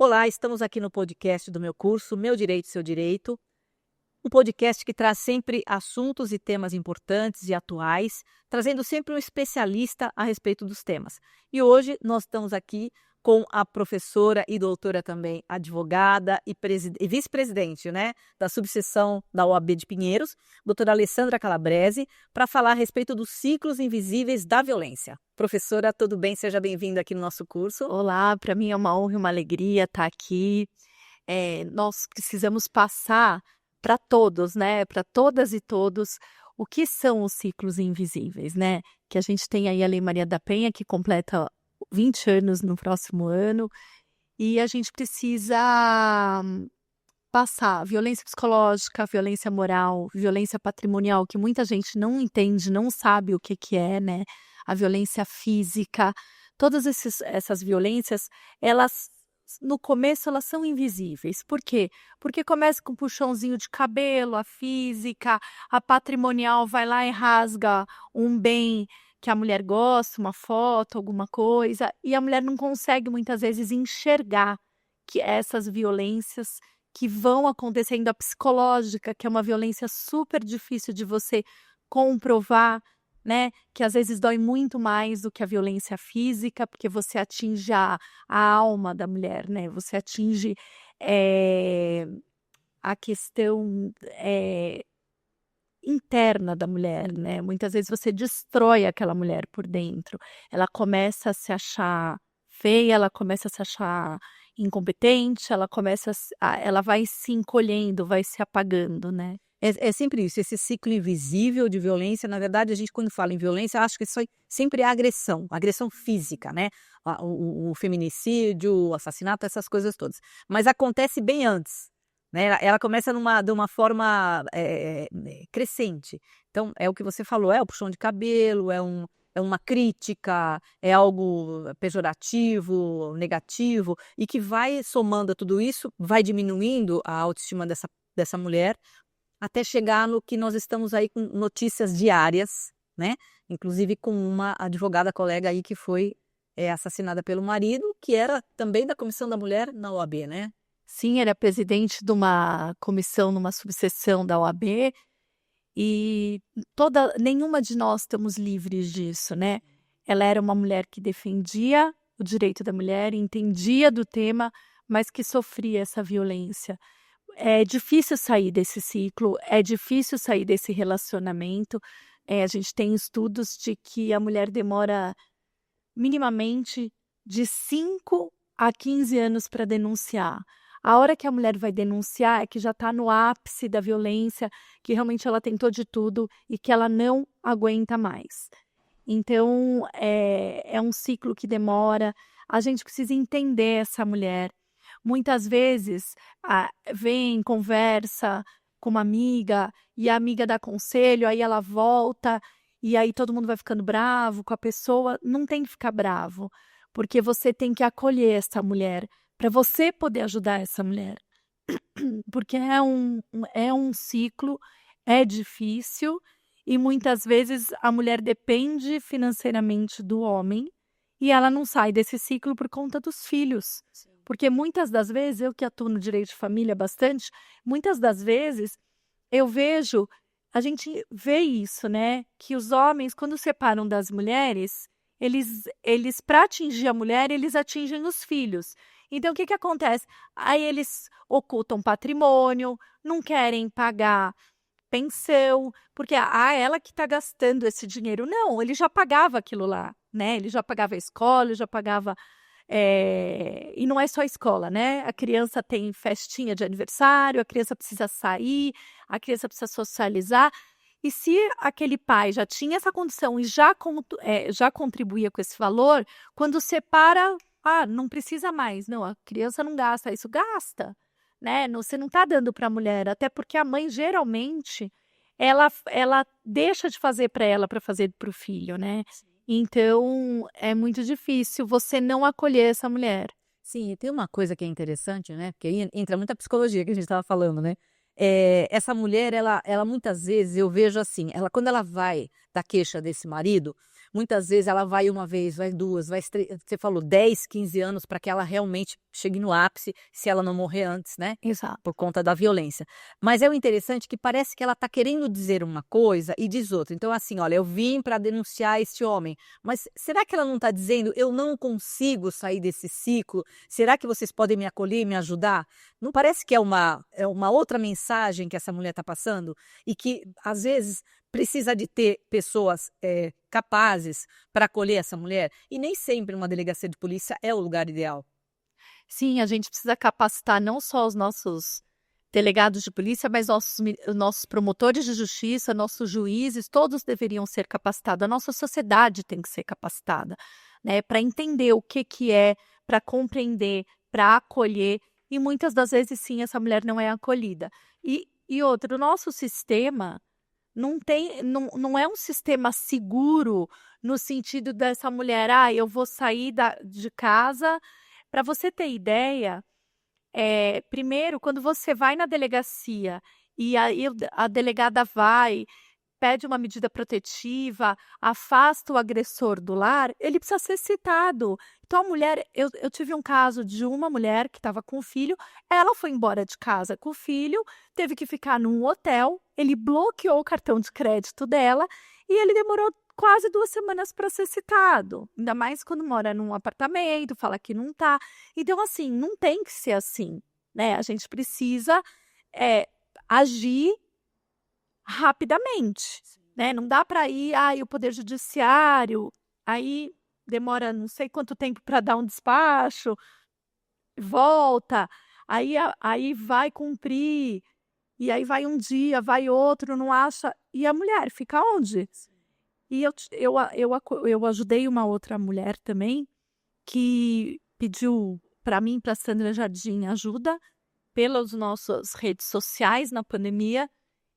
Olá, estamos aqui no podcast do meu curso Meu Direito, Seu Direito, um podcast que traz sempre assuntos e temas importantes e atuais, trazendo sempre um especialista a respeito dos temas. E hoje nós estamos aqui com a professora e doutora também, advogada e vice-presidente, da subseção da OAB de Pinheiros, doutora Alessandra Calabrese, para falar a respeito dos ciclos invisíveis da violência. Professora, tudo bem? Seja bem-vinda aqui no nosso curso. Olá, para mim é uma honra e uma alegria estar aqui. Nós precisamos passar para todos, para todas e todos, o que são os ciclos invisíveis, Que a gente tem aí a Lei Maria da Penha, que completa 20 anos no próximo ano, e a gente precisa passar violência psicológica, violência moral, violência patrimonial, que muita gente não entende, não sabe o que é, A violência física, todas essas violências, elas, no começo, elas são invisíveis. Por quê? Porque começa com um puxãozinho de cabelo, a física, a patrimonial vai lá e rasga um bem que a mulher gosta, uma foto, alguma coisa, e a mulher não consegue, muitas vezes, enxergar que essas violências que vão acontecendo, a psicológica, que é uma violência super difícil de você comprovar, que às vezes dói muito mais do que a violência física, porque você atinge a alma da mulher, Você atinge a questão interna da mulher, Muitas vezes você destrói aquela mulher por dentro. Ela começa a se achar feia, ela começa a se achar incompetente, ela vai se encolhendo, vai se apagando, É sempre isso, esse ciclo invisível de violência. Na verdade, a gente, quando fala em violência, acha que isso sempre é agressão física, o feminicídio, o assassinato, essas coisas todas. Mas acontece bem antes, Ela começa de uma forma crescente. Então, é o que você falou, é o puxão de cabelo, é uma crítica, é algo pejorativo, negativo, e que vai somando a tudo isso, vai diminuindo a autoestima dessa mulher, até chegar no que nós estamos aí com notícias diárias, Inclusive com uma advogada colega aí que foi assassinada pelo marido, que era também da Comissão da Mulher na OAB, Sim, era presidente de uma comissão numa subseção da OAB, e nenhuma de nós estamos livres disso, Ela era uma mulher que defendia o direito da mulher, entendia do tema, mas que sofria essa violência. É difícil sair desse ciclo, é difícil sair desse relacionamento. A gente tem estudos de que a mulher demora minimamente de 5 a 15 anos para denunciar. A hora que a mulher vai denunciar é que já está no ápice da violência, que realmente ela tentou de tudo e que ela não aguenta mais. Então, é um ciclo que demora. A gente precisa entender essa mulher. Muitas vezes, vem, conversa com uma amiga, e a amiga dá conselho, aí ela volta, e aí todo mundo vai ficando bravo com a pessoa. Não tem que ficar bravo, porque você tem que acolher essa mulher, para você poder ajudar essa mulher. Porque é um ciclo, é difícil, e muitas vezes a mulher depende financeiramente do homem, e ela não sai desse ciclo por conta dos filhos. Sim. Porque muitas das vezes, eu que atuo no direito de família bastante, muitas das vezes a gente vê isso, Que os homens, quando separam das mulheres, eles para atingir a mulher, eles atingem os filhos. Então, o que acontece? Aí eles ocultam patrimônio, não querem pagar pensão, porque ela que está gastando esse dinheiro. Não, ele já pagava aquilo lá, Ele já pagava a escola, ele já pagava. E não é só a escola, A criança tem festinha de aniversário, a criança precisa sair, a criança precisa socializar. E se aquele pai já tinha essa condição e já contribuía com esse valor, quando separa, não precisa mais. Não, a criança não gasta isso. Gasta, Você não está dando para a mulher, até porque a mãe, geralmente, ela deixa de fazer para ela para fazer para o filho, Então, é muito difícil você não acolher essa mulher. Sim, e tem uma coisa que é interessante, porque aí entra muita psicologia que a gente estava falando, essa mulher, ela muitas vezes, eu vejo assim, quando ela vai da queixa desse marido, muitas vezes ela vai uma vez, vai duas, você falou 10, 15 anos para que ela realmente chegue no ápice, se ela não morrer antes, né? Exato. Por conta da violência. Mas é o interessante que parece que ela está querendo dizer uma coisa e diz outra. Então, assim, olha, eu vim para denunciar este homem, mas será que ela não está dizendo eu não consigo sair desse ciclo? Será que vocês podem me acolher e me ajudar? Não parece que é uma outra mensagem que essa mulher está passando? E que, às vezes, precisa de ter pessoas capazes para acolher essa mulher? E nem sempre uma delegacia de polícia é o lugar ideal. Sim, a gente precisa capacitar não só os nossos delegados de polícia, mas nossos promotores de justiça, nossos juízes, todos deveriam ser capacitados. A nossa sociedade tem que ser capacitada, né, para entender o que é, para compreender, para acolher. E muitas das vezes, sim, essa mulher não é acolhida. E outra, o nosso sistema não é um sistema seguro no sentido dessa mulher, eu vou sair de casa. Para você ter ideia, primeiro, quando você vai na delegacia e aí a delegada pede uma medida protetiva, afasta o agressor do lar, ele precisa ser citado. Então, a mulher, eu tive um caso de uma mulher que estava com o filho, ela foi embora de casa com o filho, teve que ficar num hotel, ele bloqueou o cartão de crédito dela e ele demorou quase 2 semanas para ser citado. Ainda mais quando mora num apartamento, fala que não tá. Então, assim, não tem que ser assim, né? A gente precisa agir rapidamente, né? Não dá para ir, o Poder Judiciário, aí demora não sei quanto tempo para dar um despacho, volta, aí vai cumprir, e aí vai um dia, vai outro, não acha, e a mulher fica onde? E eu ajudei uma outra mulher também, que pediu para mim, para Sandra Jardim, ajuda pelas nossas redes sociais na pandemia,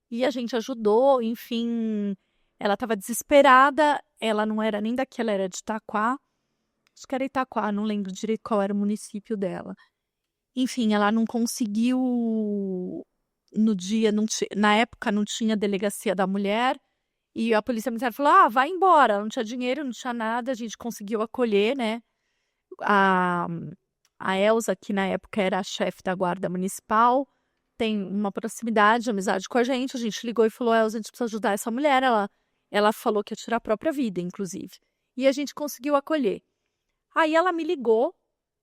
e a gente ajudou, enfim, ela estava desesperada, ela não era nem daqui, ela era de Itaquá, acho que era Itaquá, não lembro direito qual era o município dela. Enfim, ela não conseguiu, no dia, na época não tinha delegacia da mulher, e a polícia militar falou, vai embora, não tinha dinheiro, não tinha nada, a gente conseguiu acolher, né, a Elza, que na época era a chefe da guarda municipal, tem uma proximidade, amizade com a gente ligou e falou, Elza, a gente precisa ajudar essa mulher, ela falou que ia tirar a própria vida, inclusive. E a gente conseguiu acolher. Aí ela me ligou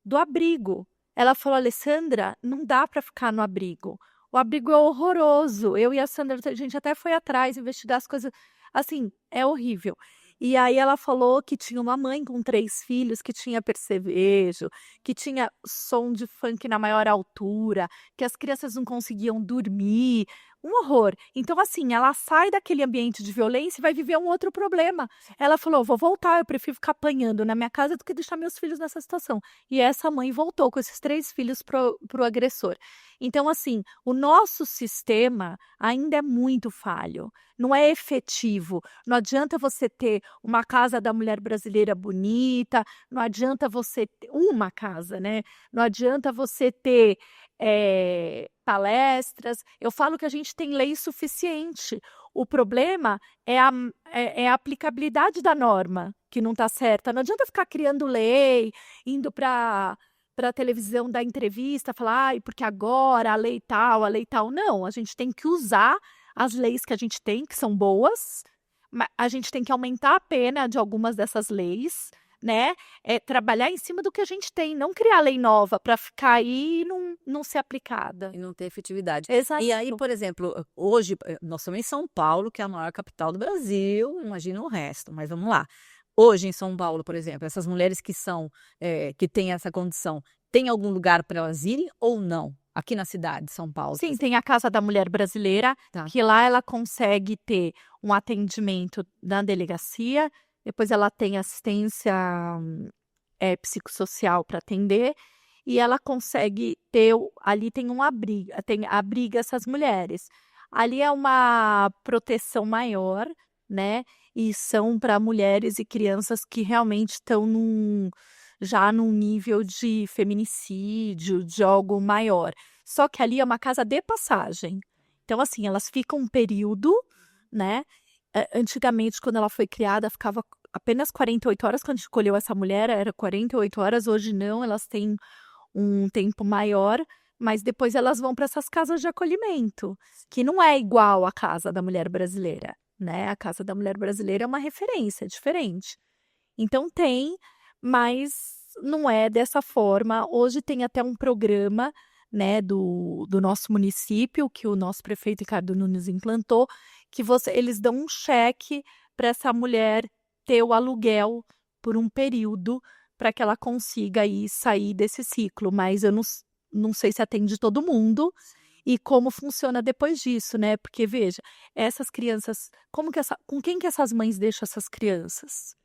do abrigo. Ela falou, Alessandra, não dá para ficar no abrigo. O abrigo é horroroso. Eu e a Sandra, a gente até foi atrás, investigar as coisas. Assim, é horrível. E aí ela falou que tinha uma mãe com 3 filhos, que tinha percevejo, que tinha som de funk na maior altura, que as crianças não conseguiam dormir. Um horror. Então, assim, ela sai daquele ambiente de violência e vai viver um outro problema. Ela falou, vou voltar, eu prefiro ficar apanhando na minha casa do que deixar meus filhos nessa situação. E essa mãe voltou com esses 3 filhos pro agressor. Então, assim, o nosso sistema ainda é muito falho, não é efetivo. Não adianta você ter uma casa da mulher brasileira bonita, não adianta você ter uma casa, né? Não adianta você ter palestras. Eu falo que a gente tem lei suficiente. O problema é a aplicabilidade da norma que não está certa. Não adianta ficar criando lei, indo para a televisão dar entrevista, falar, porque agora a lei tal, a lei tal. Não, a gente tem que usar as leis que a gente tem, que são boas, mas a gente tem que aumentar a pena de algumas dessas leis, né? Trabalhar em cima do que a gente tem, não criar lei nova para ficar aí e não ser aplicada. E não ter efetividade. Exato. E aí, por exemplo, hoje, nós estamos em São Paulo, que é a maior capital do Brasil, imagina o resto, mas vamos lá. Hoje, em São Paulo, por exemplo, essas mulheres que têm essa condição, tem algum lugar para elas irem ou não? Aqui na cidade de São Paulo. Sim, tem a Casa da Mulher Brasileira, que lá ela consegue ter um atendimento na delegacia, depois ela tem assistência psicossocial para atender, e ela consegue ter, ali tem um abrigo, abriga essas mulheres. Ali é uma proteção maior, né? E são para mulheres e crianças que realmente estão já num nível de feminicídio, de algo maior. Só que ali é uma casa de passagem. Então, assim, elas ficam um período, né? Antigamente, quando ela foi criada, ficava apenas 48 horas, quando a gente escolheu essa mulher, era 48 horas, hoje não, elas têm um tempo maior, mas depois elas vão para essas casas de acolhimento, que não é igual à Casa da Mulher Brasileira, né? A Casa da Mulher Brasileira é uma referência, é diferente. Então tem, mas não é dessa forma. Hoje tem até um programa, né, do nosso município, que o nosso prefeito Ricardo Nunes implantou, que eles dão um cheque para essa mulher ter o aluguel por um período para que ela consiga aí sair desse ciclo, mas eu não sei se atende todo mundo e como funciona depois disso, né? Porque veja, essas crianças, com quem que essas mães deixam essas crianças?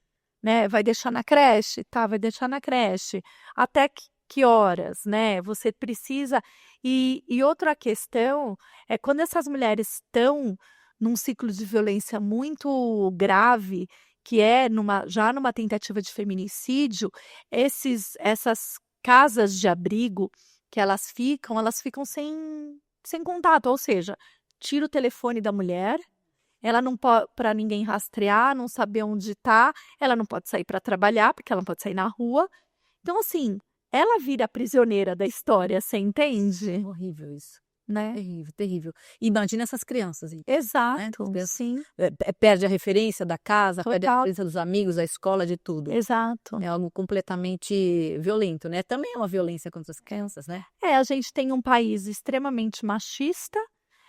Né? Vai deixar na creche? Tá, vai deixar na creche. Até que horas, né? Você precisa. E outra questão é quando essas mulheres estão num ciclo de violência muito grave, que é já numa tentativa de feminicídio, essas casas de abrigo que elas ficam sem contato, ou seja, tira o telefone da mulher, ela não pode, para ninguém rastrear, não saber onde está, ela não pode sair para trabalhar, porque ela não pode sair na rua. Então, assim, ela vira a prisioneira da história, você entende? Horrível isso. Né? Terrível, terrível. Imagina essas crianças. Exato, né? sim. Perde a referência da casa, perde a Total. referência dos amigos, da escola, de tudo. Exato. É algo completamente violento, né? Também é uma violência contra as crianças, né? A gente tem um país extremamente machista,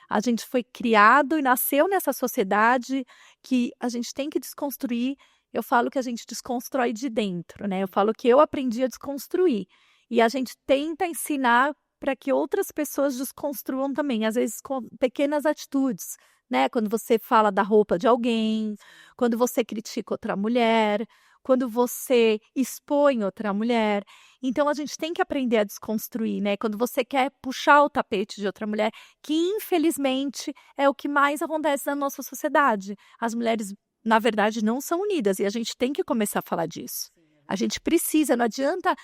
a gente foi criado e nasceu nessa sociedade que a gente tem que desconstruir. Eu falo que a gente desconstrói de dentro, né? Eu falo que eu aprendi a desconstruir. E a gente tenta ensinar para que outras pessoas desconstruam também, às vezes com pequenas atitudes, né? Quando você fala da roupa de alguém, quando você critica outra mulher, quando você expõe outra mulher. Então a gente tem que aprender a desconstruir, né? Quando você quer puxar o tapete de outra mulher, que infelizmente é o que mais acontece na nossa sociedade. As mulheres, na verdade, não são unidas e a gente tem que começar a falar disso. A gente precisa, não adianta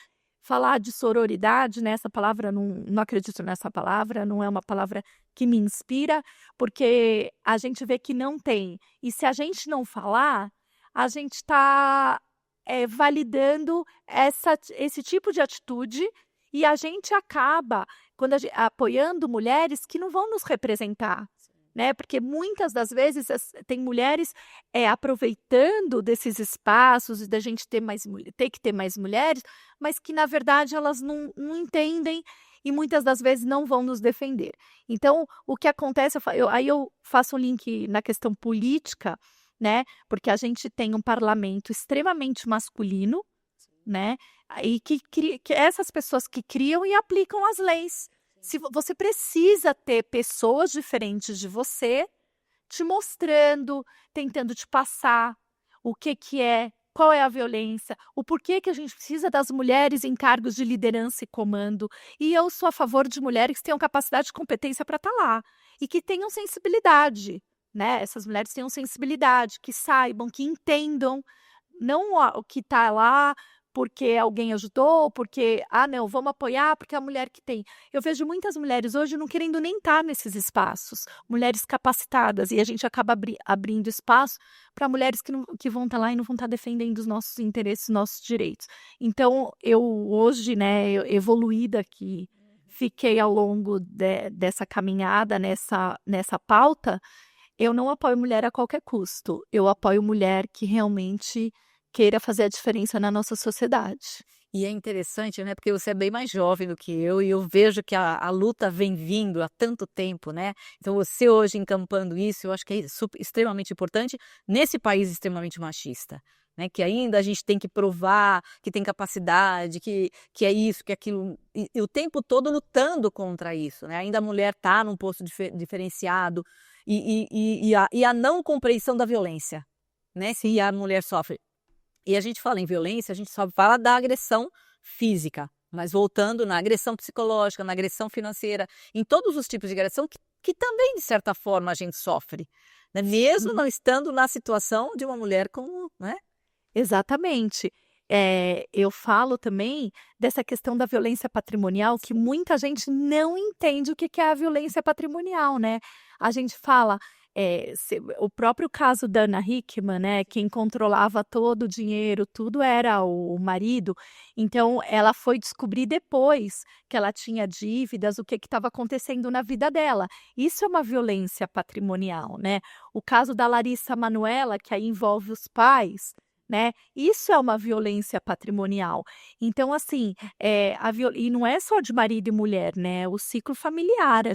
falar de sororidade, né? Essa palavra, não acredito nessa palavra, não é uma palavra que me inspira, porque a gente vê que não tem. E se a gente não falar, a gente está validando esse tipo de atitude e a gente acaba apoiando mulheres que não vão nos representar. Né? Porque muitas das vezes tem mulheres aproveitando desses espaços e da gente ter que ter mais mulheres, mas que na verdade elas não entendem e muitas das vezes não vão nos defender. Então, o que acontece, aí eu faço um link na questão política, né? Porque a gente tem um parlamento extremamente masculino, né? E que essas pessoas que criam e aplicam as leis. Se você precisa ter pessoas diferentes de você te mostrando, tentando te passar o que é, qual é a violência, o porquê que a gente precisa das mulheres em cargos de liderança e comando. E eu sou a favor de mulheres que tenham capacidade e competência para estar lá e que tenham sensibilidade, né? Essas mulheres tenham sensibilidade, que saibam, que entendam, não o que está lá porque alguém ajudou, porque, não, vamos apoiar, porque é a mulher que tem. Eu vejo muitas mulheres hoje não querendo nem estar nesses espaços, mulheres capacitadas, e a gente acaba abrindo espaço para mulheres que vão estar lá e não vão estar defendendo os nossos interesses, nossos direitos. Então, eu hoje, né, evoluída aqui, fiquei ao longo dessa caminhada, nessa pauta, eu não apoio mulher a qualquer custo, eu apoio mulher que realmente queira fazer a diferença na nossa sociedade. E é interessante, né? Porque você é bem mais jovem do que eu e eu vejo que a luta vem vindo há tanto tempo, né? Então você hoje encampando isso, eu acho que é extremamente importante nesse país extremamente machista, né? Que ainda a gente tem que provar que tem capacidade, que é isso, que é aquilo, e o tempo todo lutando contra isso, né? Ainda a mulher está num posto diferenciado e a não compreensão da violência, né? Se a mulher sofre. E a gente fala em violência, a gente só fala da agressão física, mas voltando na agressão psicológica, na agressão financeira, em todos os tipos de agressão que também, de certa forma, a gente sofre, né? Mesmo não estando na situação de uma mulher como, né? Exatamente. Eu falo também dessa questão da violência patrimonial, que muita gente não entende o que é a violência patrimonial, né? A gente fala, O próprio caso da Ana Hickman, né? Quem controlava todo o dinheiro, tudo era o marido. Então, ela foi descobrir depois que ela tinha dívidas, o que estava acontecendo na vida dela. Isso é uma violência patrimonial, né? O caso da Larissa Manoela, que aí envolve os pais, né? Isso é uma violência patrimonial. Então, assim, e não é só de marido e mulher, né? O ciclo familiar,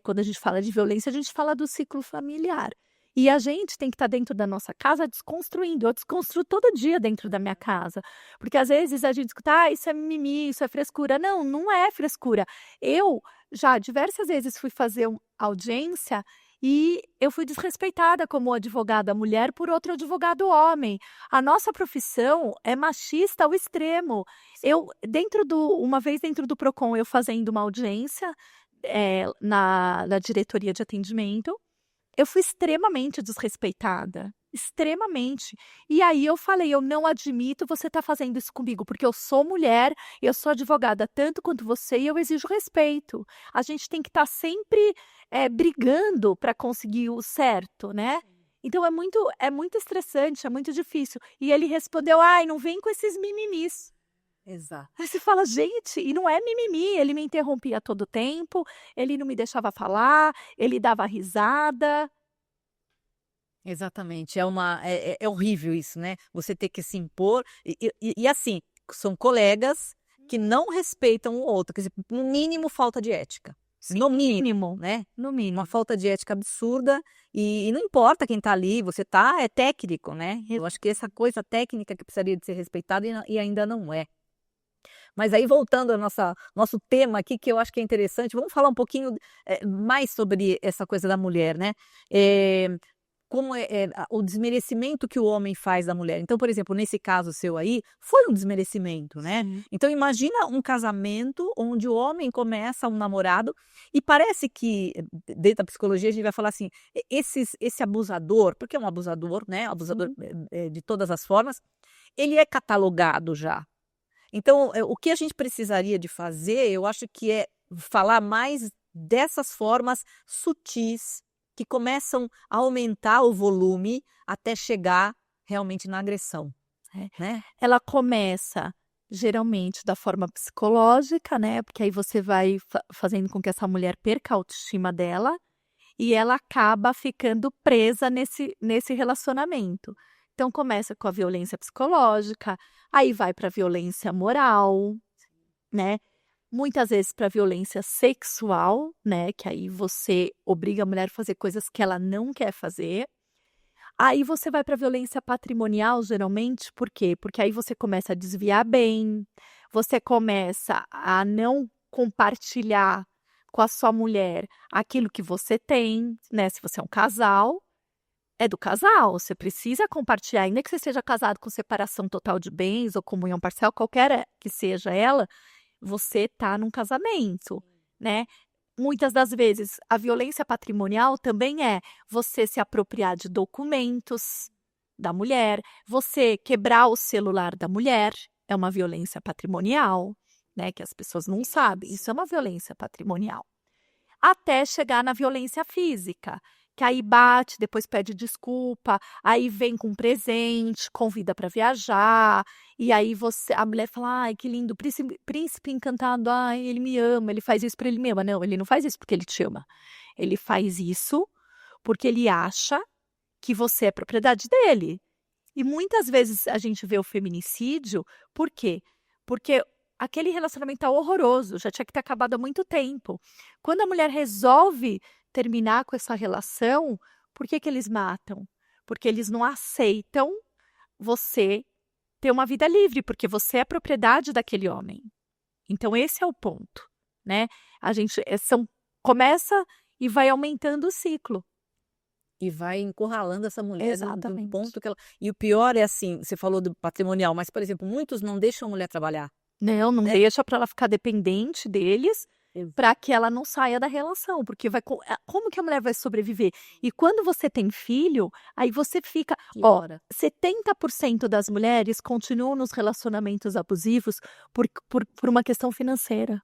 quando a gente fala de violência, a gente fala do ciclo familiar. E a gente tem que estar dentro da nossa casa desconstruindo. Eu desconstruo todo dia dentro da minha casa. Porque às vezes a gente escuta, isso é mimimi, isso é frescura. Não, não é frescura. Eu já diversas vezes fui fazer audiência e eu fui desrespeitada como advogada mulher por outro advogado homem. A nossa profissão é machista ao extremo. Uma vez dentro do Procon, eu fazendo uma audiência na diretoria de atendimento, eu fui extremamente desrespeitada. Extremamente. E aí eu falei, eu não admito você estar fazendo isso comigo, porque eu sou mulher, eu sou advogada tanto quanto você e eu exijo respeito. A gente tem que estar sempre brigando para conseguir o certo, né? Então é muito estressante, é muito difícil. E ele respondeu, ai, não vem com esses mimimis. Exato. Aí você fala, gente, e não é mimimi, ele me interrompia a todo tempo, ele não me deixava falar, ele dava risada. Exatamente, é horrível isso, né? Você ter que se impor, e assim, são colegas que não respeitam o outro, quer dizer, no mínimo falta de ética. No mínimo, né? No mínimo. Uma falta de ética absurda, e não importa quem tá ali, é técnico, né? Eu acho que essa coisa técnica que precisaria de ser respeitada e ainda não é. Mas aí, voltando ao nosso tema aqui, que eu acho que é interessante, vamos falar um pouquinho mais sobre essa coisa da mulher, né? Como o desmerecimento que o homem faz da mulher. Então, por exemplo, nesse caso seu aí, foi um desmerecimento, né? Sim. Então, imagina um casamento onde o homem começa um namorado e parece que, dentro da psicologia, a gente vai falar assim, esse abusador, porque é um abusador, né? Abusador de todas as formas, ele é catalogado já. Então, o que a gente precisaria de fazer, eu acho que é falar mais dessas formas sutis, que começam a aumentar o volume até chegar realmente na agressão, né? Ela começa geralmente da forma psicológica, né? Porque aí você vai fazendo com que essa mulher perca a autoestima dela e ela acaba ficando presa nesse relacionamento. Então começa com a violência psicológica, aí vai para a violência moral, né? Muitas vezes para violência sexual, né? Que aí você obriga a mulher a fazer coisas que ela não quer fazer. Aí você vai para violência patrimonial, geralmente, por quê? Porque aí você começa a desviar bem, você começa a não compartilhar com a sua mulher aquilo que você tem, né? Se você é um casal, é do casal, você precisa compartilhar, ainda que você seja casado com separação total de bens ou comunhão parcial, qualquer que seja ela, você está num casamento, né? Muitas das vezes, a violência patrimonial também é você se apropriar de documentos da mulher, você quebrar o celular da mulher, é uma violência patrimonial, né? Que as pessoas não sabem, isso é uma violência patrimonial. Até chegar na violência física, que aí bate, depois pede desculpa, aí vem com presente, convida para viajar, e aí a mulher fala, ai, que lindo, príncipe encantado, ai, ele me ama, ele faz isso porque ele me ama. Não, ele não faz isso porque ele te ama. Ele faz isso porque ele acha que você é propriedade dele. E muitas vezes a gente vê o feminicídio, por quê? Porque aquele relacionamento tá horroroso, já tinha que ter acabado há muito tempo. Quando a mulher resolve terminar com essa relação, por que eles matam? Porque eles não aceitam você ter uma vida livre, porque você é propriedade daquele homem. Então esse é o ponto, né? A gente começa e vai aumentando o ciclo. E vai encurralando essa mulher Exatamente. no ponto que ela... E o pior é assim, você falou do patrimonial, mas, por exemplo, muitos não deixam a mulher trabalhar. Não deixa para ela ficar dependente deles, para que ela não saia da relação, porque como que a mulher vai sobreviver? E quando você tem filho, aí você fica, 70% das mulheres continuam nos relacionamentos abusivos por uma questão financeira.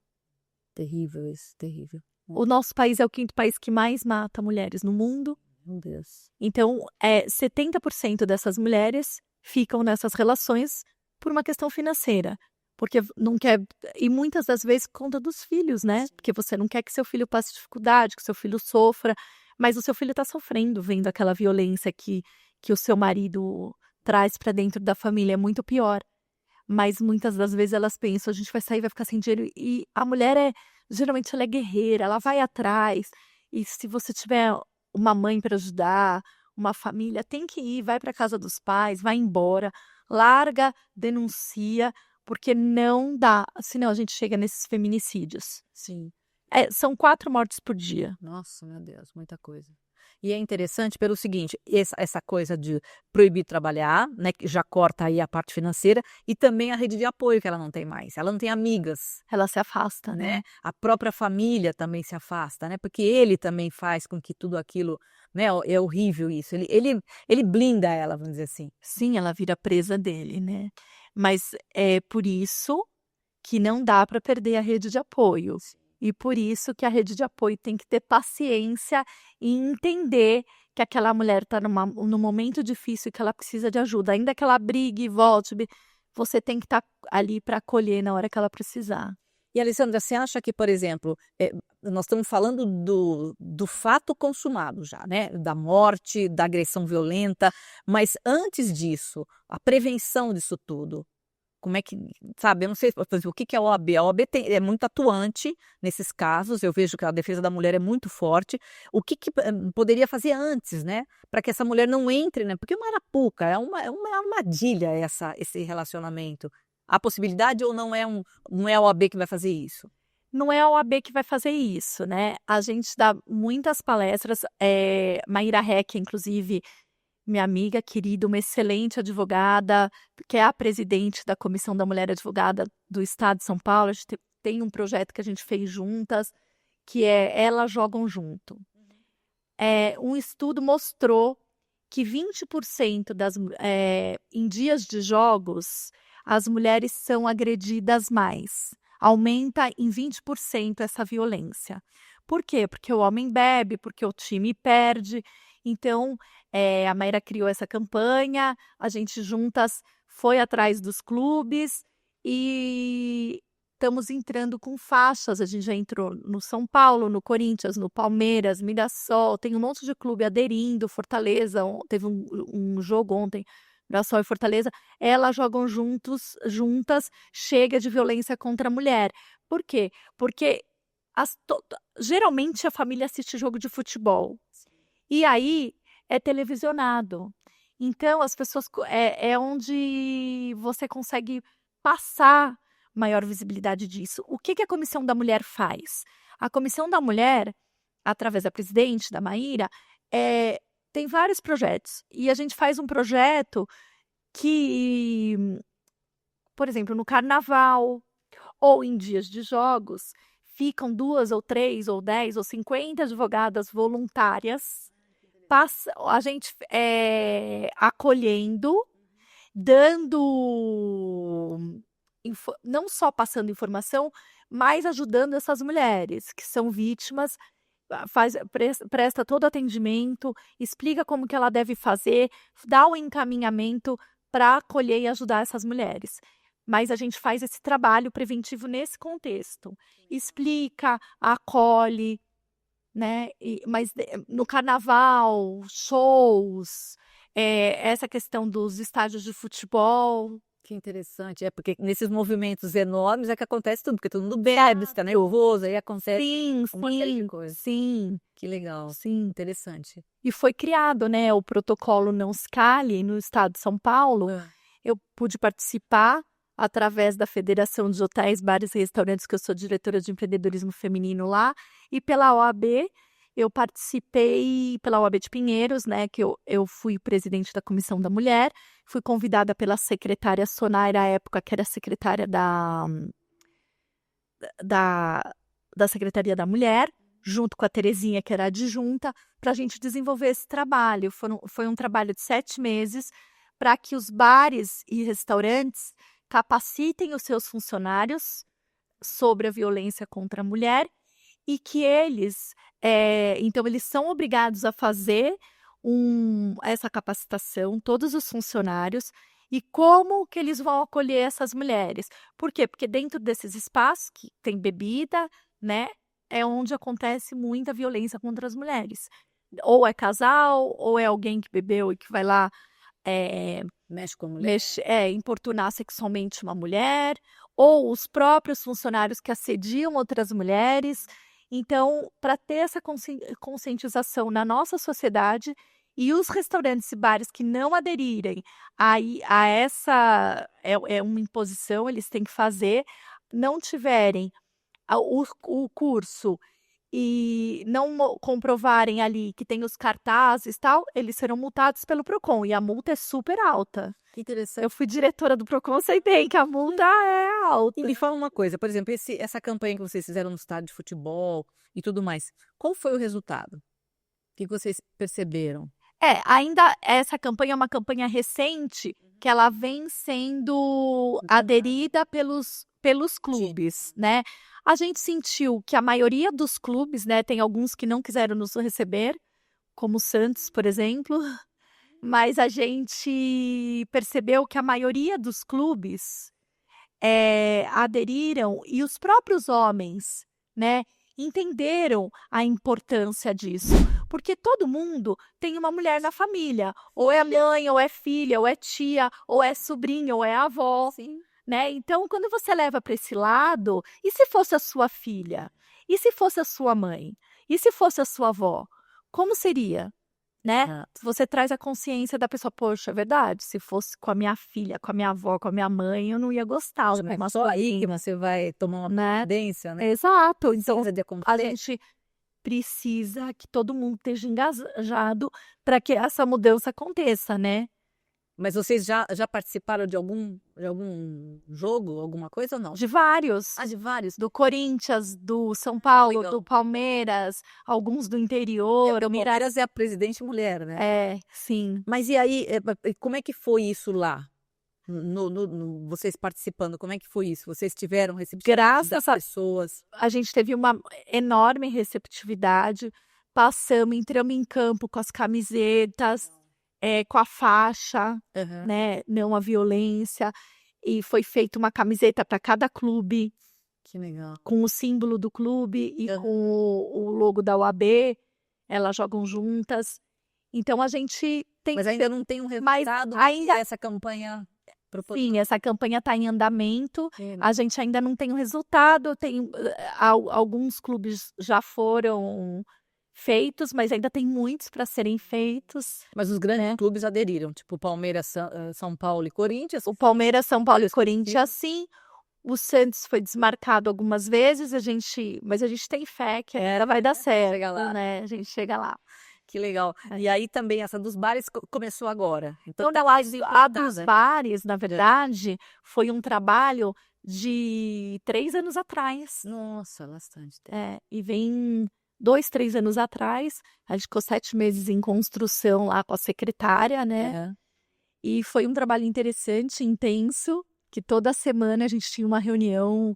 Terrível isso, terrível. O nosso país é o 5º país que mais mata mulheres no mundo. Meu Deus. Então, 70% dessas mulheres ficam nessas relações por uma questão financeira. Porque não quer. E muitas das vezes por conta dos filhos, né? Porque você não quer que seu filho passe dificuldade, que seu filho sofra. Mas o seu filho está sofrendo vendo aquela violência que o seu marido traz para dentro da família. É muito pior. Mas muitas das vezes elas pensam, a gente vai sair, vai ficar sem dinheiro. E a mulher geralmente ela é guerreira, ela vai atrás. E se você tiver uma mãe para ajudar, uma família, tem que ir, vai para casa dos pais, vai embora, larga, denuncia, porque não dá, senão a gente chega nesses feminicídios. Sim. São 4 mortes por dia. Nossa, meu Deus, muita coisa. E é interessante pelo seguinte, essa coisa de proibir trabalhar, né, que já corta aí a parte financeira, e também a rede de apoio que ela não tem mais. Ela não tem amigas, Ela se afasta, né? né? A própria família também se afasta, né? Porque ele também faz com que tudo aquilo, né? É horrível isso. Ele blinda ela, vamos dizer assim. Sim, ela vira presa dele, né? Mas é por isso que não dá para perder a rede de apoio. E por isso que a rede de apoio tem que ter paciência e entender que aquela mulher está num momento difícil e que ela precisa de ajuda. Ainda que ela brigue e volte, você tem que estar ali para acolher na hora que ela precisar. E, Alessandra, você acha que, por exemplo, nós estamos falando do fato consumado já, né? Da morte, da agressão violenta, mas antes disso, a prevenção disso tudo, como é que, sabe, eu não sei, por exemplo, o que é a OAB? A OAB é muito atuante nesses casos, eu vejo que a defesa da mulher é muito forte. O que poderia fazer antes, né? Para que essa mulher não entre, né? Porque é uma arapuca, é uma armadilha esse relacionamento. Há possibilidade ou não é a OAB que vai fazer isso? Não é a OAB que vai fazer isso, né? A gente dá muitas palestras, Maíra Reck, inclusive, minha amiga querida, uma excelente advogada, que é a presidente da Comissão da Mulher Advogada do Estado de São Paulo. A gente tem um projeto que a gente fez juntas, que é Elas Jogam Junto. Um estudo mostrou que 20% em dias de jogos, as mulheres são agredidas mais. Aumenta em 20% essa violência. Por quê? Porque o homem bebe, porque o time perde. Então, a Maíra criou essa campanha, a gente juntas foi atrás dos clubes e estamos entrando com faixas. A gente já entrou no São Paulo, no Corinthians, no Palmeiras, Mirassol, tem um monte de clube aderindo, Fortaleza, teve um jogo ontem, Mirassol e Fortaleza, elas jogam juntas, chega de violência contra a mulher. Por quê? Porque geralmente a família assiste jogo de futebol. E aí é televisionado. Então, as pessoas é onde você consegue passar maior visibilidade disso. O que a Comissão da Mulher faz? A Comissão da Mulher, através da presidente, da Maíra, tem vários projetos. E a gente faz um projeto que, por exemplo, no carnaval ou em dias de jogos, ficam 2 ou 3 ou 10 ou 50 advogadas voluntárias, a gente acolhendo, dando, não só passando informação, mas ajudando essas mulheres que são vítimas, presta todo atendimento, explica como que ela deve fazer, dá o encaminhamento para acolher e ajudar essas mulheres. Mas a gente faz esse trabalho preventivo nesse contexto. Explica, acolhe, né? Mas no carnaval, shows, essa questão dos estádios de futebol. Que interessante, porque nesses movimentos enormes é que acontece tudo, porque todo mundo bebe, fica nervoso, aí acontece uma série de coisas. Sim. Que legal, sim, interessante. E foi criado, né, o protocolo Não Se Cale no estado de São Paulo. Eu pude participar através da Federação de Hotéis, Bares e Restaurantes, que eu sou diretora de empreendedorismo feminino lá, e pela OAB, eu participei pela OAB de Pinheiros, né, que eu fui presidente da Comissão da Mulher, fui convidada pela secretária Sonaira, à época, que era secretária da Secretaria da Mulher, junto com a Terezinha, que era adjunta, para a gente desenvolver esse trabalho. Foi um trabalho de 7 meses para que os bares e restaurantes capacitem os seus funcionários sobre a violência contra a mulher e que eles, então eles são obrigados a fazer essa capacitação, todos os funcionários, e como que eles vão acolher essas mulheres. Por quê? Porque dentro desses espaços que tem bebida, né, é onde acontece muita violência contra as mulheres. Ou é casal, ou é alguém que bebeu e que vai lá Mexe com a mulher. importunar sexualmente uma mulher, ou os próprios funcionários que assediam outras mulheres. Então, para ter essa conscientização na nossa sociedade, e os restaurantes e bares que não aderirem a essa uma imposição, eles têm que fazer, não tiverem o curso e não comprovarem ali que tem os cartazes e tal, eles serão multados pelo Procon, e a multa é super alta. Que interessante. Eu fui diretora do Procon, sei bem que a multa é alta. E me fala uma coisa, por exemplo, essa campanha que vocês fizeram no estádio de futebol e tudo mais, qual foi o resultado? O que vocês perceberam? Ainda essa campanha é uma campanha recente, que ela vem sendo aderida pelos clubes, né? A gente sentiu que a maioria dos clubes, né, tem alguns que não quiseram nos receber, como o Santos, por exemplo, mas a gente percebeu que a maioria dos clubes aderiram, e os próprios homens, né, entenderam a importância disso, porque todo mundo tem uma mulher na família, ou é mãe, ou é filha, ou é tia, ou é sobrinha, ou é avó, né? Então, quando você leva para esse lado, e se fosse a sua filha? E se fosse a sua mãe? E se fosse a sua avó? Como seria? Né? Você traz a consciência da pessoa, poxa, é verdade, se fosse com a minha filha, com a minha avó, com a minha mãe, eu não ia gostar. Mas só aí que você vai tomar uma providência, né? Exato. Então, a gente precisa que todo mundo esteja engajado para que essa mudança aconteça, né? Mas vocês já participaram de algum jogo, alguma coisa ou não? De vários. De vários? Do Corinthians, do São Paulo, do Palmeiras, alguns do interior. O Palmeiras é a presidente mulher, né? Sim. Mas e aí, como é que foi isso lá? Vocês participando, como é que foi isso? Vocês tiveram receptividade das pessoas? A gente teve uma enorme receptividade. Entramos em campo com as camisetas, com a faixa, né? Não a violência. E foi feita uma camiseta para cada clube. Que legal. Com o símbolo do clube e com o logo da OAB. Elas jogam juntas. Então a gente tem. Mas ainda não tem um resultado dessa campanha? Sim, essa campanha está em andamento. A gente ainda não tem o resultado. Alguns clubes já foram feitos, mas ainda tem muitos para serem feitos. Mas os grandes clubes aderiram, tipo Palmeiras, São Paulo e Corinthians? O Palmeiras, São Paulo e Corinthians, sim. O Santos foi desmarcado algumas vezes, mas a gente tem fé que ela vai dar certo, né? A gente chega lá. Que legal. E aí também essa dos bares começou agora. Então, a dos bares, na verdade, foi um trabalho de 3 anos atrás. Nossa, bastante tempo. E vem 2, 3 anos atrás, a gente ficou 7 meses em construção lá com a secretária, né? E foi um trabalho interessante, intenso, que toda semana a gente tinha uma reunião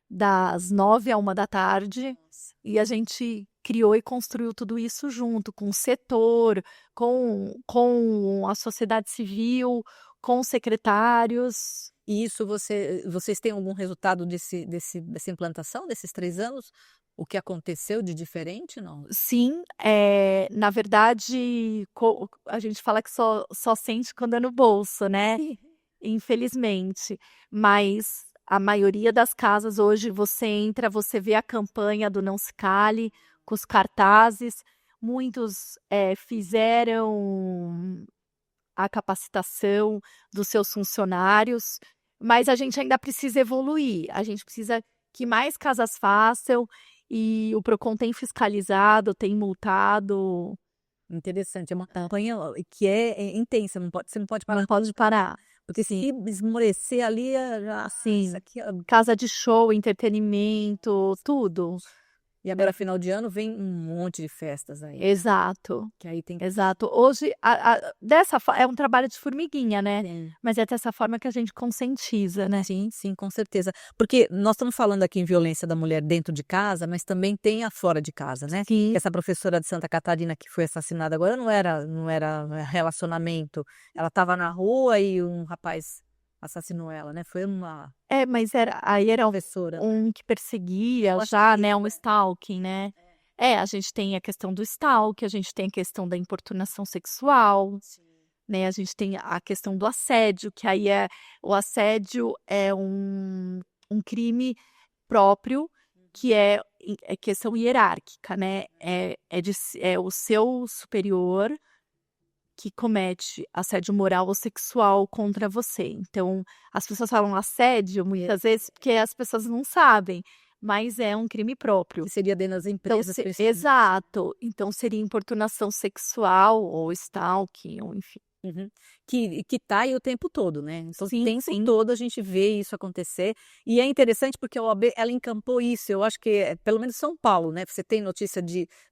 das 9 à 1 da tarde, e a gente criou e construiu tudo isso junto com o setor, com a sociedade civil, com os secretários. E isso vocês têm algum resultado dessa implantação, desses 3 anos? O que aconteceu de diferente, não? Sim, na verdade, a gente fala que só sente quando é no bolso, né? Infelizmente. Mas a maioria das casas hoje, você entra, você vê a campanha do Não Se Cale, com os cartazes. Muitos fizeram a capacitação dos seus funcionários, mas a gente ainda precisa evoluir. A gente precisa que mais casas façam, e o Procon tem fiscalizado, tem multado. Interessante, é uma campanha que é intensa, você não pode parar. Não pode parar. Porque se esmorecer ali, casa de show, entretenimento, tudo. E agora, final de ano, vem um monte de festas aí. Exato, Que aí tem que... exato. Hoje, é um trabalho de formiguinha, né? Mas é dessa forma que a gente conscientiza, né? Sim, sim, com certeza. Porque nós estamos falando aqui em violência da mulher dentro de casa, mas também tem a fora de casa, né? Sim. Essa professora de Santa Catarina que foi assassinada agora não era relacionamento. Ela estava na rua e um rapaz assassinou ela, né? Foi uma Mas aí era professora. um que perseguia Eu acho já, que né? isso, Um stalking, né? A gente tem a questão do stalking, a gente tem a questão da importunação sexual, né? A gente tem a questão do assédio, que aí o assédio é um crime próprio, que é questão hierárquica, né? É o seu superior que comete assédio moral ou sexual contra você. Então, as pessoas falam assédio muitas vezes porque as pessoas não sabem, mas é um crime próprio. que seria dentro das Então, empresas. exato. Então, seria importunação sexual ou stalking, ou enfim. Uhum. Que tá aí o tempo todo, né? Então, Sim, o tempo sim. todo a gente vê isso acontecer. E é interessante porque a OAB, ela encampou isso. Eu acho que, pelo menos São Paulo, né? Você tem notícia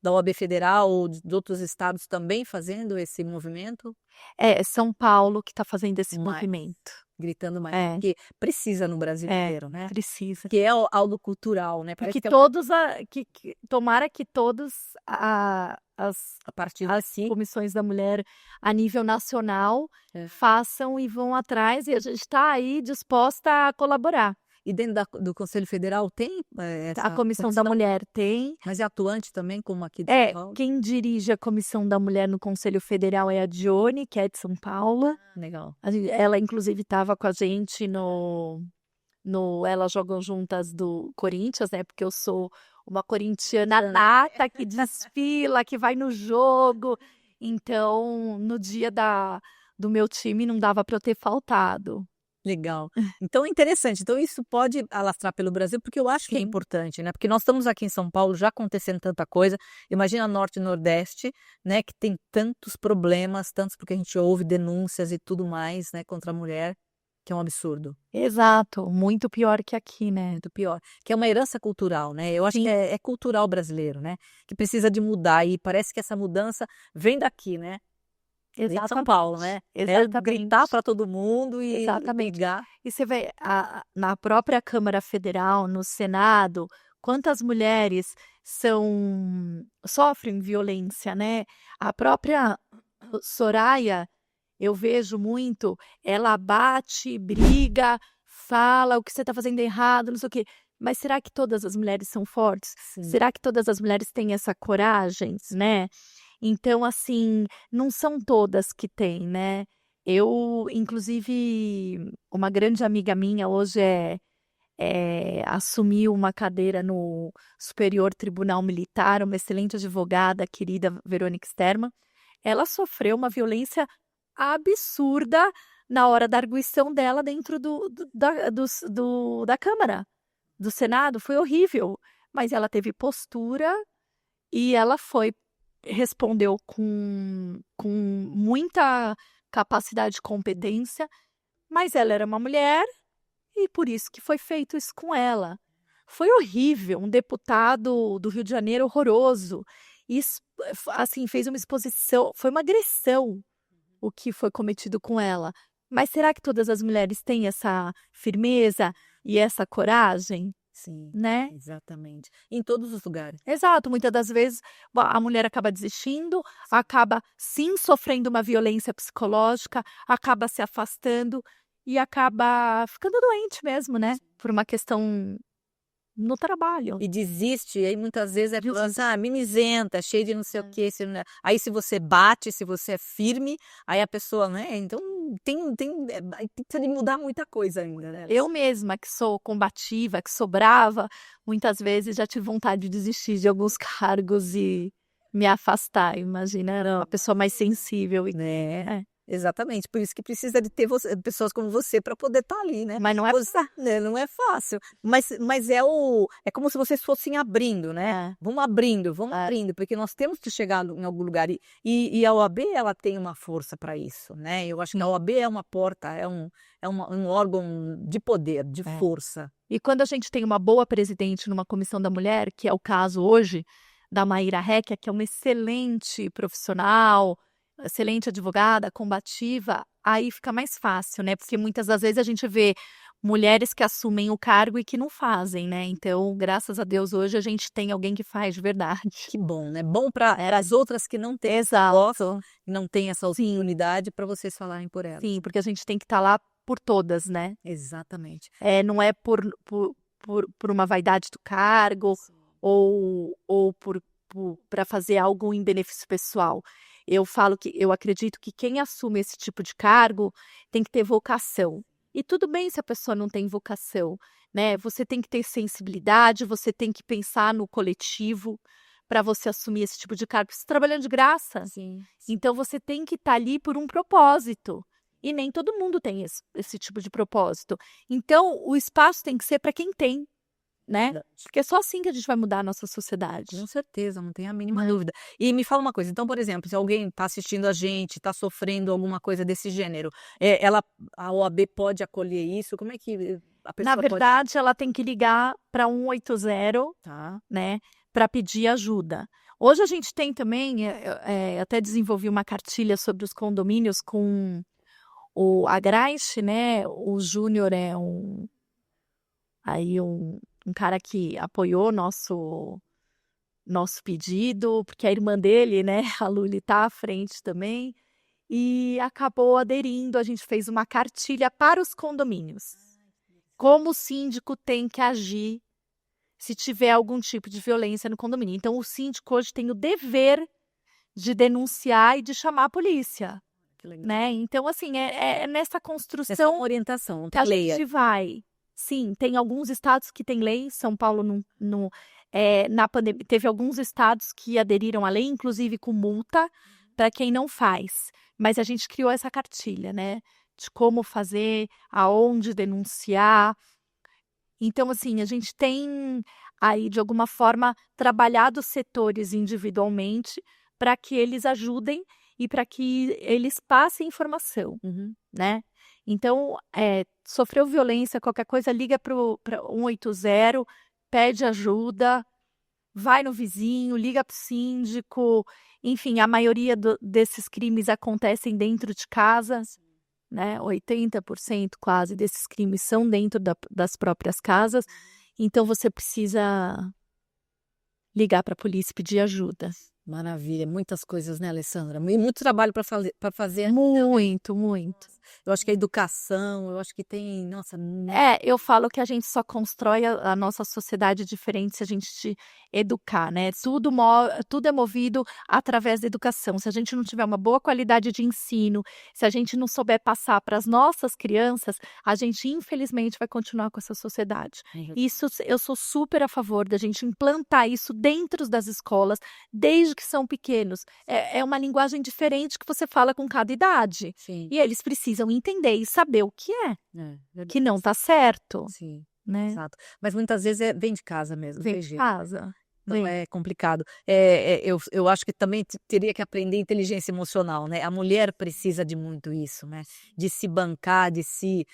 da OAB Federal ou de outros estados também fazendo esse movimento? É São Paulo que está fazendo esse Mais. movimento. Gritando mais. É. Porque precisa no Brasil inteiro, né? Precisa. Que é algo cultural, né? Parece Que que todos, tomara que todos a partir as daqui, comissões da mulher a nível nacional façam e vão atrás, e a gente está aí disposta a colaborar. e dentro do Conselho Federal tem A Comissão da Mulher tem. Mas é atuante também, como aqui de São Paulo? Quem dirige a Comissão da Mulher no Conselho Federal é a Dione, que é de São Paulo. Legal. Ela, inclusive, estava com a gente no Elas Jogam Juntas do Corinthians, né? Porque eu sou uma corintiana nata que desfila, que vai no jogo. Então, no dia do meu time, não dava para eu ter faltado. Legal. Então é interessante. Então isso pode alastrar pelo Brasil, porque eu acho que é Sim. importante, né? Porque nós estamos aqui em São Paulo já acontecendo tanta coisa. Imagina Norte e Nordeste, né? Que tem tantos problemas, tantos porque a gente ouve denúncias e tudo mais, né? Contra a mulher, que é um absurdo. Exato. Muito pior que aqui, né? Muito pior. Que é uma herança cultural, né? Eu acho Sim. que é cultural brasileiro, né? Que precisa de mudar e parece que essa mudança vem daqui, né? De São Paulo, né? Exatamente. Gritar para todo mundo e brigar. E você vê, na própria Câmara Federal, no Senado, quantas mulheres sofrem violência, né? A própria Soraya, eu vejo muito, ela bate, briga, fala o que você está fazendo errado, não sei o quê. Mas será que todas as mulheres são fortes? Sim. Será que todas as mulheres têm essa coragem, né? Então, assim, não são todas que têm, né? Eu, inclusive, uma grande amiga minha hoje assumiu uma cadeira no Superior Tribunal Militar, uma excelente advogada, a querida Verônica Sterman. Ela sofreu uma violência absurda na hora da arguição dela dentro da Câmara, do Senado. Foi horrível, mas ela teve postura e ela respondeu com muita capacidade e competência, mas ela era uma mulher e por isso que foi feito isso com ela. Foi horrível, um deputado do Rio de Janeiro horroroso. Isso, assim, fez uma exposição, foi uma agressão o que foi cometido com ela. Mas será que todas as mulheres têm essa firmeza e essa coragem? Sim, né? Exatamente. Em todos os lugares. Exato, muitas das vezes a mulher acaba desistindo, acaba sim sofrendo uma violência psicológica, acaba se afastando e acaba ficando doente mesmo, né? Por uma questão no trabalho. E desiste, e aí muitas vezes mimizenta, cheia de não sei o quê. Aí se você bate, se você é firme, aí a pessoa, né? Então precisa de mudar muita coisa ainda, né? Eu mesma, que sou combativa, que sou brava, muitas vezes já tive vontade de desistir de alguns cargos e me afastar. Imagina, era uma pessoa mais sensível. Né? Exatamente, por isso que precisa de ter pessoas como você para poder estar ali, né? Mas não é Né, não é fácil, mas é como se vocês fossem abrindo, né? Vamos abrindo, porque nós temos que chegar em algum lugar e a OAB ela tem uma força para isso, né? Eu acho que a OAB é uma porta, um órgão de poder, de força. E quando a gente tem uma boa presidente numa comissão da mulher, que é o caso hoje da Maíra Réquia, que é uma excelente profissional, excelente advogada, combativa, aí fica mais fácil, né? Porque muitas das vezes a gente vê mulheres que assumem o cargo e que não fazem, né? Então, graças a Deus, hoje a gente tem alguém que faz de verdade. Que bom, né? Bom para as outras que não têm Exato. não têm essa oportunidade para vocês falarem por elas. Sim, porque a gente tem que estar lá por todas, né? Exatamente. Não é por uma vaidade do cargo ou para fazer algo em benefício pessoal. Eu acredito que quem assume esse tipo de cargo tem que ter vocação. E tudo bem se a pessoa não tem vocação, né? Você tem que ter sensibilidade, você tem que pensar no coletivo para você assumir esse tipo de cargo. Você está trabalhando de graça. Sim. Então você tem que estar ali por um propósito. E nem todo mundo tem esse tipo de propósito. Então, o espaço tem que ser para quem tem, né? Porque é só assim que a gente vai mudar a nossa sociedade. Com certeza, não tem a mínima dúvida. E me fala uma coisa, então, por exemplo, se alguém está assistindo a gente, está sofrendo alguma coisa desse gênero, a OAB pode acolher isso? Como é que a pessoa Na verdade, ela tem que ligar para 180, né? Para pedir ajuda. Hoje a gente tem também, até desenvolvi uma cartilha sobre os condomínios com o Agraiche, né? O Júnior é um cara que apoiou nosso pedido, porque a irmã dele, né, a Luli, está à frente também, e acabou aderindo. A gente fez uma cartilha para os condomínios. Como o síndico tem que agir se tiver algum tipo de violência no condomínio. Então, o síndico hoje tem o dever de denunciar e de chamar a polícia. Né? Então, assim, é nessa construção. Essa orientação, que a gente vai. Sim, tem alguns estados que têm lei, São Paulo na pandemia teve alguns estados que aderiram à lei, inclusive com multa, para quem não faz. Mas a gente criou essa cartilha, né? De como fazer, aonde denunciar. Então, assim, a gente tem aí, de alguma forma, trabalhado os setores individualmente para que eles ajudem e para que eles passem informação, né? Então, sofreu violência, qualquer coisa, liga para 180, pede ajuda, vai no vizinho, liga para o síndico. Enfim, a maioria desses crimes acontecem dentro de casas, né? 80% quase desses crimes são dentro das próprias casas. Então, você precisa ligar para a polícia e pedir ajuda. Maravilha, muitas coisas, né, Alessandra? E muito trabalho para fazer. Muito. Eu acho que a educação, eu acho que tem, nossa. Eu falo que a gente só constrói a nossa sociedade diferente se a gente educar, né? Tudo é movido através da educação. Se a gente não tiver uma boa qualidade de ensino, se a gente não souber passar para as nossas crianças, a gente infelizmente vai continuar com essa sociedade. Isso eu sou super a favor da gente implantar isso dentro das escolas, desde que são pequenos. É uma linguagem diferente que você fala com cada idade. Sim. E eles precisam entender e saber o que que não está certo. Sim, né? Exato. Mas muitas vezes vem de casa mesmo. Vem de casa. Então é complicado. Eu acho que também teria que aprender inteligência emocional, né? A mulher precisa de muito isso, né? De se bancar, de se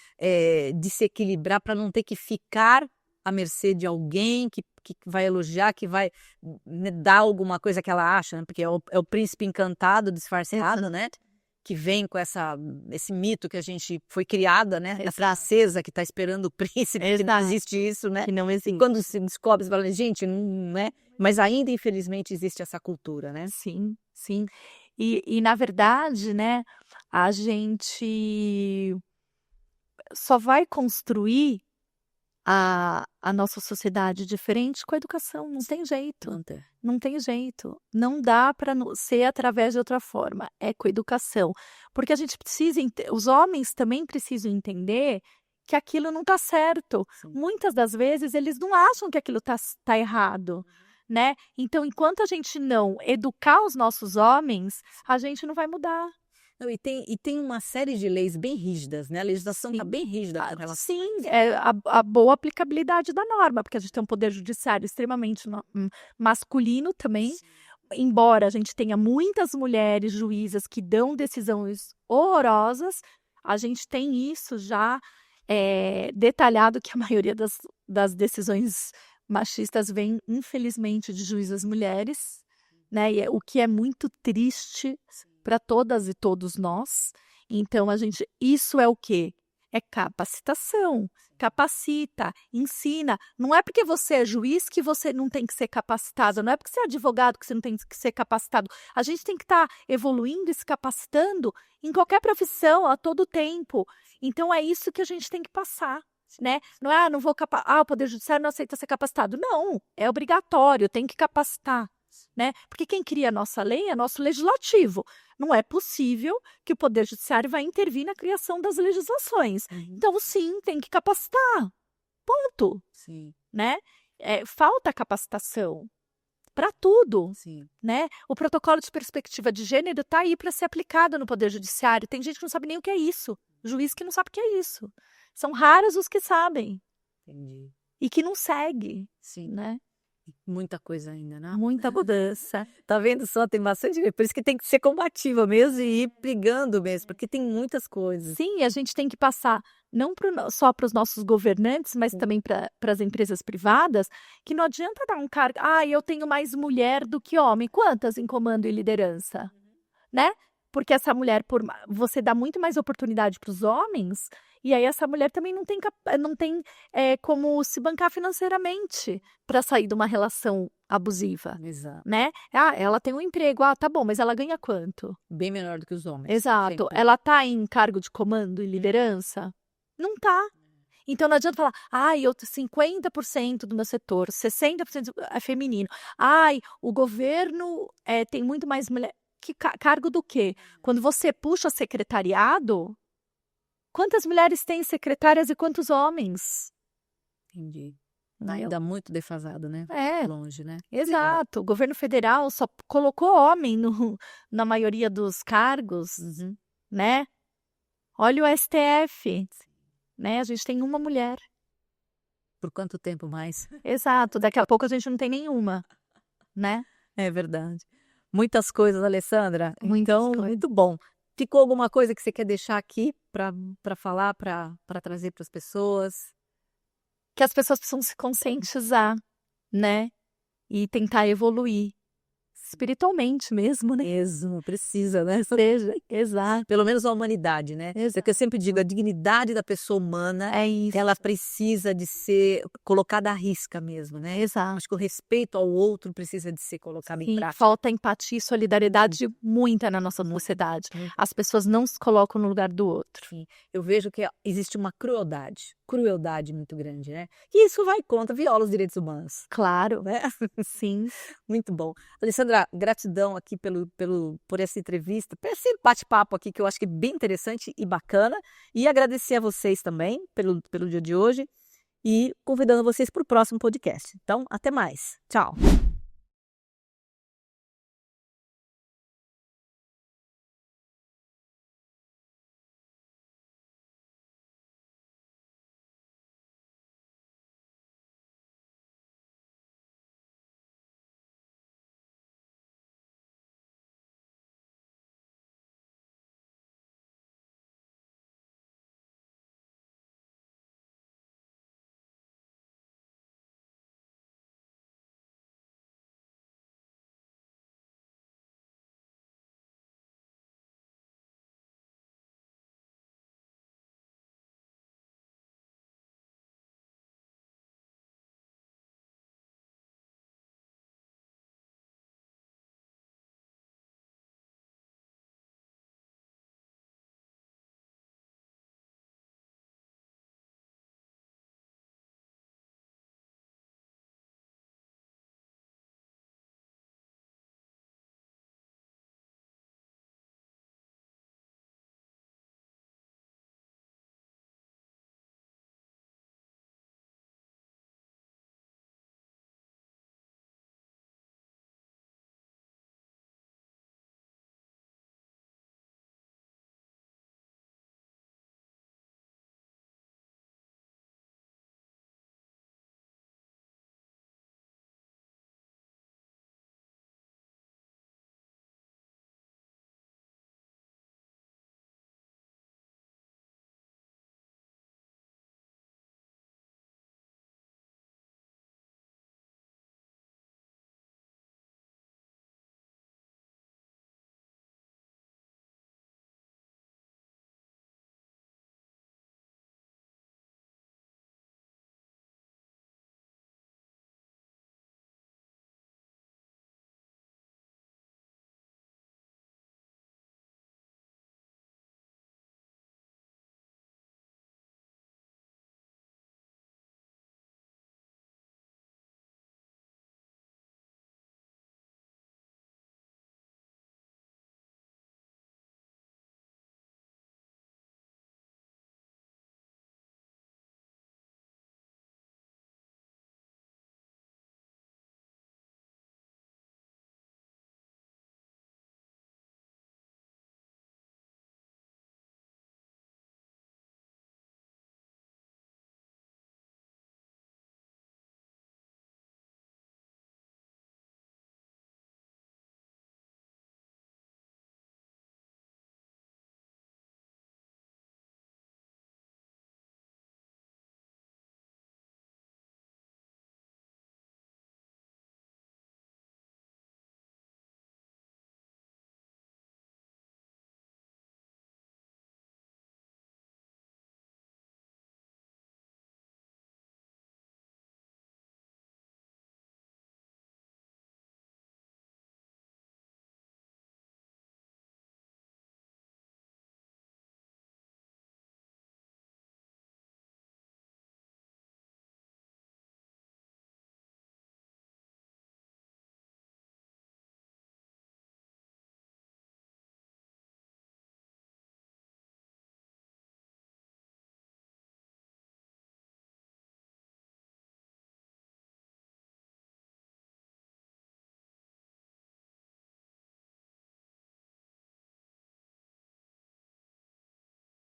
equilibrar para não ter que ficar à mercê de alguém que vai elogiar, que vai, né, dar alguma coisa que ela acha, né? Porque é o príncipe encantado, disfarçado, né? Que vem com esse mito que a gente foi criada, né? A princesa que está esperando o príncipe, que não existe isso, né? Que não existe. E quando se descobre, você fala, gente, não é? Mas ainda, infelizmente, existe essa cultura, né? Sim. E na verdade, né, a gente só vai construir a nossa sociedade diferente com a educação. Não tem jeito. Não tem jeito. Não dá para ser através de outra forma. É com a educação. Porque a gente precisa, os homens também precisam entender que aquilo não está certo. Sim. Muitas das vezes eles não acham que aquilo tá errado. Né? Então, enquanto a gente não educar os nossos homens, a gente não vai mudar. Não, e tem uma série de leis bem rígidas, né? A legislação está bem rígida com relação. Sim, é a boa aplicabilidade da norma, porque a gente tem um poder judiciário extremamente masculino também, embora a gente tenha muitas mulheres juízas que dão decisões horrorosas, a gente tem isso já detalhado, que a maioria das decisões machistas vem, infelizmente, de juízas mulheres, né? E o que é muito triste para todas e todos nós. Então, isso é o quê? É capacitação. Capacita, ensina. Não é porque você é juiz que você não tem que ser capacitado. Não é porque você é advogado que você não tem que ser capacitado. A gente tem que estar evoluindo e se capacitando em qualquer profissão, a todo tempo. Então, é isso que a gente tem que passar. Né? Não é, não vou o Poder Judiciário não aceita ser capacitado. Não, é obrigatório, tem que capacitar. Né? Porque quem cria a nossa lei é nosso legislativo. Não é possível que o Poder Judiciário vai intervir na criação das legislações. Então, sim, tem que capacitar. Ponto. Sim. Né? Falta capacitação para tudo. Sim. Né? O protocolo de perspectiva de gênero está aí para ser aplicado no Poder Judiciário. Tem gente que não sabe nem o que é isso. Juiz que não sabe o que é isso. São raros os que sabem. Entendi. E que não segue. Sim. Né? Muita coisa ainda, né? Muita mudança. Tá vendo só? Tem bastante. Por isso que tem que ser combativa mesmo e ir brigando mesmo, porque tem muitas coisas. Sim, a gente tem que passar não só para os nossos governantes, mas também para as empresas privadas, que não adianta dar um cargo. Eu tenho mais mulher do que homem. Quantas em comando e liderança? Né? Porque essa mulher, você dá muito mais oportunidade para os homens, e aí essa mulher também não tem como se bancar financeiramente para sair de uma relação abusiva. Exato. Né? Ela tem um emprego, tá bom, mas ela ganha quanto? Bem menor do que os homens. Exato. Sempre. Ela tá em cargo de comando e liderança? Não tá. Então não adianta falar, eu 50% do meu setor, 60% é feminino. O governo tem muito mais mulher. Que cargo do quê? Quando você puxa secretariado, quantas mulheres têm secretárias e quantos homens? Entendi. Ainda muito defasado, né? Longe, né? Exato. O governo federal só colocou homem na maioria dos cargos, né? Olha o STF, né? A gente tem uma mulher. Por quanto tempo mais? Exato. Daqui a pouco a gente não tem nenhuma, né? É verdade. Muitas coisas, Alessandra. Então, muito bom. Ficou alguma coisa que você quer deixar aqui para falar, para trazer para as pessoas? Que as pessoas precisam se conscientizar, né? E tentar evoluir. Espiritualmente mesmo, né? Mesmo, precisa, né? Exato. Pelo menos a humanidade, né? É que eu sempre digo, a dignidade da pessoa humana, ela precisa de ser colocada à risca mesmo, né? Exato. Acho que o respeito ao outro precisa de ser colocado em prática. Falta empatia e solidariedade muita na nossa sociedade. As pessoas não se colocam no lugar do outro. Sim. Eu vejo que existe uma crueldade muito grande, né? E isso vai contra, viola os direitos humanos. Claro, né? Sim. Muito bom. Alessandra, gratidão aqui por essa entrevista, por esse bate-papo aqui que eu acho que é bem interessante e bacana. E agradecer a vocês também pelo dia de hoje e convidando vocês para o próximo podcast. Então, até mais. Tchau.